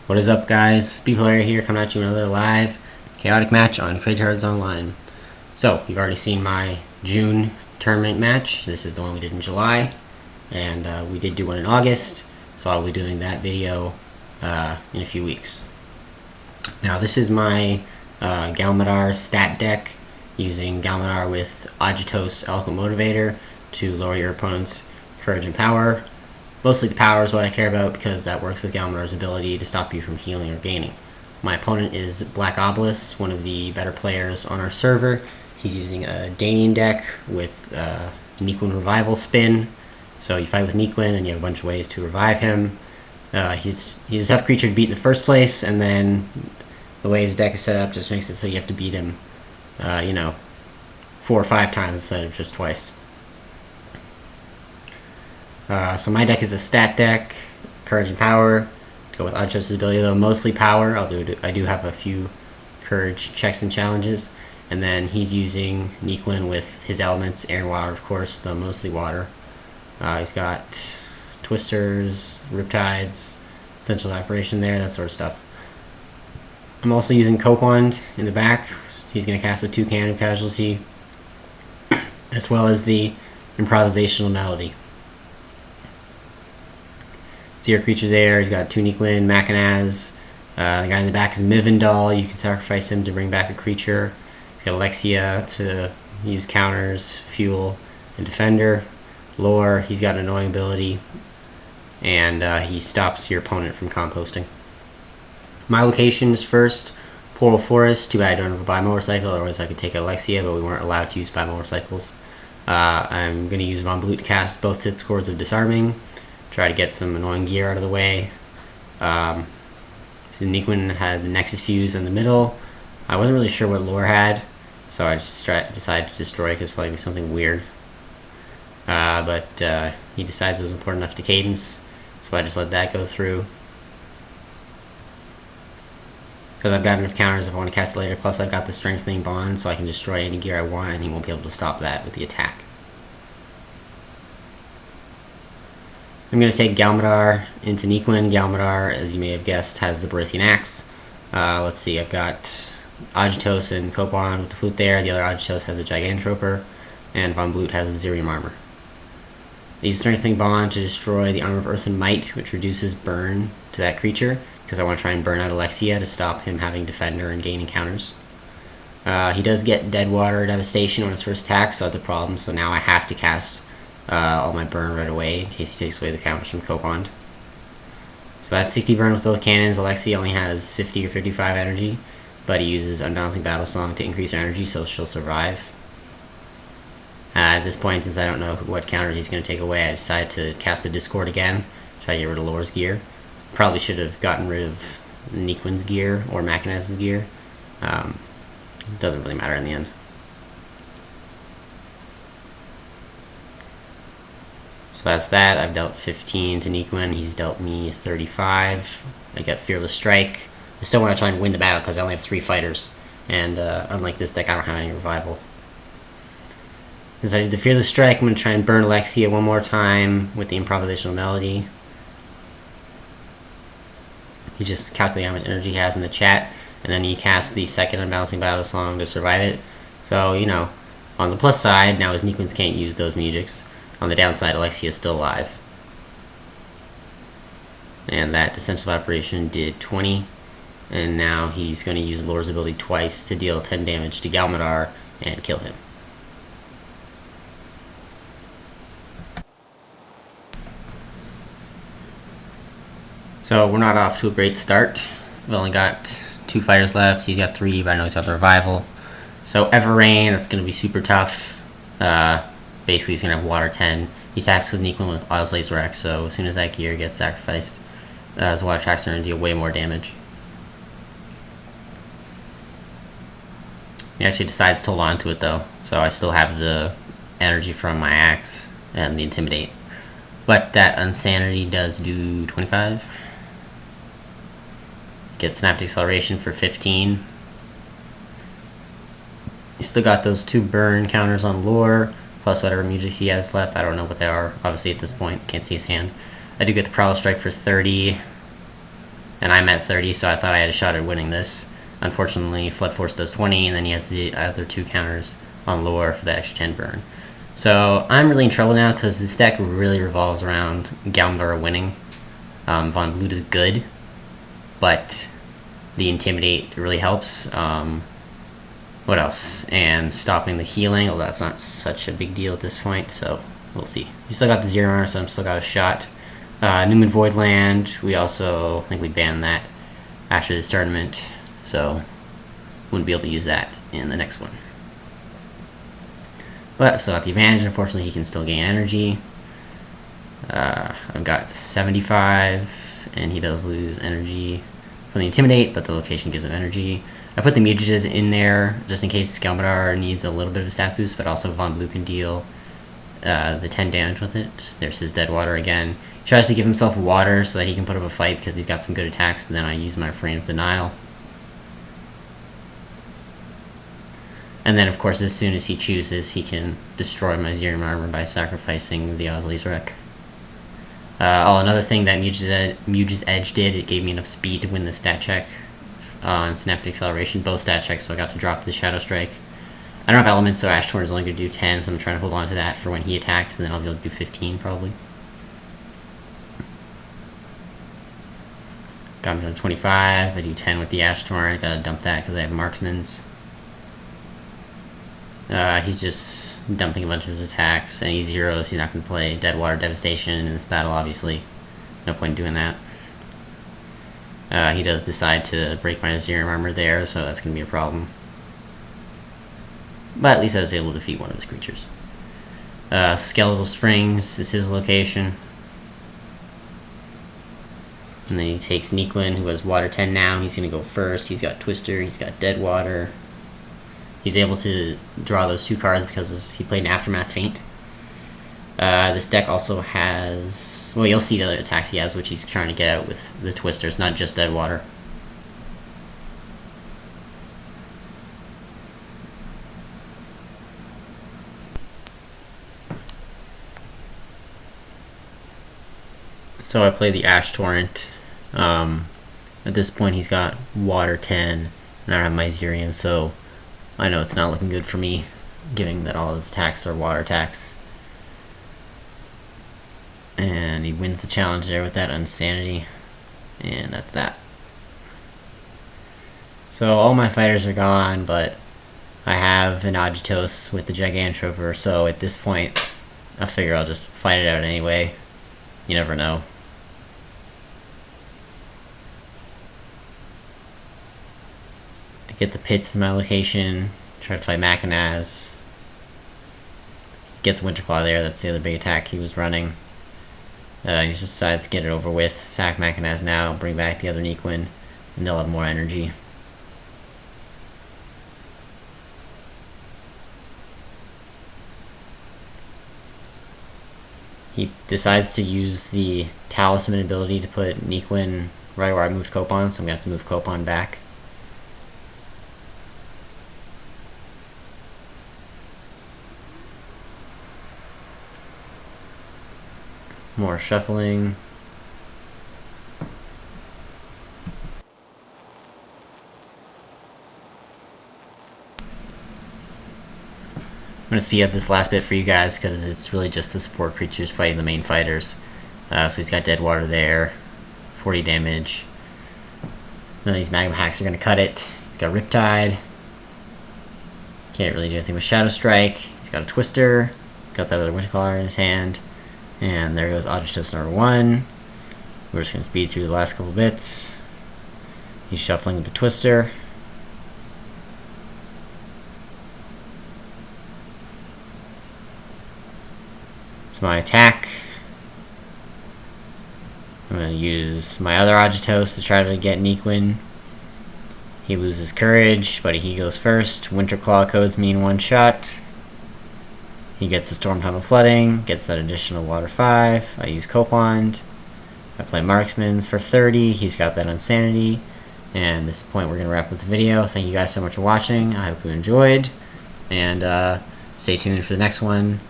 What is up, guys? Player here, coming at you with another live chaotic match on Crazy Cards Online. So, you've already seen my June tournament match. This is the one we did in July, and we did do one in August, so I'll be doing that video in a few weeks. Now, this is my Galmadar stat deck, using Galmadar with Agitos Eloquent Motivator to lower your opponent's courage and power. Mostly the power is what I care about because that works with Galmadar's ability to stop you from healing or gaining. My opponent is Black Obelisk, one of the better players on our server. He's using a Danian deck with Nequin Revival Spin. So you fight with Nequin and you have a bunch of ways to revive him. He's a tough creature to beat in the first place, and then the way his deck is set up just makes it so you have to beat him, 4 or 5 times instead of just twice. So my deck is a stat deck, courage and power. Go with Agitos' ability though, mostly power. I do have a few courage checks and challenges, and then he's using Nequin with his elements, air and water, of course, though mostly water. He's got twisters, riptides, essential evaporation there, that sort of stuff. I'm also using Coquand in the back. He's going to cast a 2-cannon casualty, as well as the improvisational melody. Zero creatures there. He's got 2 Nequin, Machinaz. The guy in the back is Mivendal. You can sacrifice him to bring back a creature. He's got Alexia to use counters, fuel, and defender. Lore, he's got an annoying ability, and he stops your opponent from composting. My location is first Portal Forest. Too bad I don't have a bi-motorcycle, otherwise I could take Alexia, but we weren't allowed to use bi-motorcycles. I'm going to use Von Blute to cast both hits Chords of Disarming. Try to get some annoying gear out of the way. So Nequin had the Nexus Fuse in the middle. I wasn't really sure what Lore had, so I just decided to destroy it because it's probably something weird. But he decides it was important enough to Cadence, so I just let that go through. Because I've got enough counters if I want to cast it later, plus I've got the Strengthening Bond, so I can destroy any gear I want, and he won't be able to stop that with the attack. I'm going to take Galmadar into Nequin. Galmadar, as you may have guessed, has the Brithian Axe. Let's see, I've got Agitos and Coquand with the flute there. The other Agitos has a Gigantroper, and Von Blute has a Zerium armor. I use Strengthening Bond to destroy the Armor of Earth and Might, which reduces burn to that creature, because I want to try and burn out Alexia to stop him having Defender and gaining counters. He does get Dead Water Devastation on his first attack, so that's a problem, so now I have to cast all my burn right away in case he takes away the counters from Coquand. So that's 60 burn with both cannons. Alexia only has 50 or 55 energy, but he uses Unbalancing Battle Song to increase her energy, so she'll survive. At this point, since I don't know what counters he's going to take away, I decided to cast the Discord again, try to get rid of Lore's gear. Probably should have gotten rid of Nequin's gear or Machinaz's gear. Doesn't really matter in the end. So that's that. I've dealt 15 to Nequin. He's dealt me 35. I got Fearless Strike. I still want to try and win the battle because I only have 3 fighters. And unlike this deck, I don't have any revival. Since I did the Fearless Strike, I'm going to try and burn Alexia one more time with the Improvisational Melody. You just calculate how much energy he has in the chat, and then you cast the second Unbalancing Battle Song to survive it. So, on the plus side, now his Nequins can't use those musics. On the downside, Alexia is still alive. And that Essential Evaporation did 20, and now he's going to use Lore's ability twice to deal 10 damage to Galmadar and kill him. So we're not off to a great start. We've only got 2 fighters left. He's got 3, but I know he's got the revival. So Everrain, that's going to be super tough. Basically, he's going to have Water 10. He attacks with Nequin with Ozlaze Rex, so as soon as that gear gets sacrificed, his water attacks are going to deal way more damage. He actually decides to hold on to it, though, so I still have the energy from my axe and the Intimidate. But that Unsanity does do 25. Get Snapped Acceleration for 15. You still got those 2 burn counters on Lore, plus whatever music he has left. I don't know what they are, obviously, at this point. Can't see his hand. I do get the Prowl Strike for 30. and I'm at 30, so I thought I had a shot at winning this. Unfortunately, Flood Force does 20, and then he has the other 2 counters on lore for the extra 10 burn. So I'm really in trouble now because this deck really revolves around Galmdar winning. Von Blute is good, but the Intimidate really helps. What else? And stopping the healing, although that's not such a big deal at this point, so we'll see. He still got the 0 armor, so I'm still got a shot. Newman Voidland, we also, I think we banned that after this tournament, so wouldn't be able to use that in the next one. But I've still got the advantage. Unfortunately, he can still gain energy. I've got 75, and he does lose energy from the Intimidate, but the location gives him energy. I put the mutages in there just in case Galmadar needs a little bit of a stat boost, but also Von Blue can deal the 10 damage with it. There's his Dead Water again. He tries to give himself water so that he can put up a fight because he's got some good attacks, but then I use my Frame of Denial. And then, of course, as soon as he chooses, he can destroy my Zerium armor by sacrificing the Ozly's Wreck. Another thing that Muge's Edge did, it gave me enough speed to win the stat check on Synaptic Acceleration, both stat checks, so I got to drop the Shadow Strike. I don't have Elements, so Ash Torn is only going to do 10, so I'm trying to hold on to that for when he attacks, and then I'll be able to do 15, probably. Got him down to 25, I do 10 with the Ash Torn, I gotta dump that because I have Marksman's. He's just dumping a bunch of his attacks, and he zeros. He's not going to play Dead Water Devastation in this battle, obviously. No point in doing that. He does decide to break my Zerium armor there, so that's going to be a problem. But at least I was able to defeat one of his creatures. Skeletal Springs is his location. And then he takes Nequin, who has Water 10 now. He's going to go first. He's got Twister, he's got Dead Water. He's able to draw those 2 cards because he played an Aftermath Feint. This deck also has... Well, you'll see the other attacks he has, which he's trying to get out with the Twister. It's not just Dead Water. So I play the Ash Torrent. At this point, he's got Water 10, and I don't have my Zerium, so I know it's not looking good for me, given that all his attacks are water attacks. And he wins the challenge there with that Insanity, and that's that. So all my fighters are gone, but I have an Agitos with the Gigantroper, so at this point, I figure I'll just fight it out anyway. You never know. Get the pits as my location, try to fight Machinaz. Gets Winterclaw there, that's the other big attack he was running. He just decides to get it over with, sack Machinaz now, bring back the other Nequin, and they'll have more energy. He decides to use the Talisman ability to put Nequin right where I moved Copon, so I'm going to have to move Copon back. More shuffling. I'm going to speed up this last bit for you guys because it's really just the support creatures fighting the main fighters. So he's got Dead Water there, 40 damage. None of these Magma Hacks are going to cut it. He's got Riptide. Can't really do anything with Shadow Strike. He's got a Twister. Got that other Winterclaw in his hand. And there goes Agitos number 1. We're just going to speed through the last couple bits. He's shuffling with the Twister. It's my attack. I'm going to use my other Agitos to try to get Nequin. He loses Courage, but he goes first. Winterclaw codes me in one shot. He gets the Storm Tunnel Flooding, gets that additional Water 5. I use Copond. I play Marksman's for 30. He's got that Insanity. And at this point, we're going to wrap up the video. Thank you guys so much for watching. I hope you enjoyed. And stay tuned for the next one.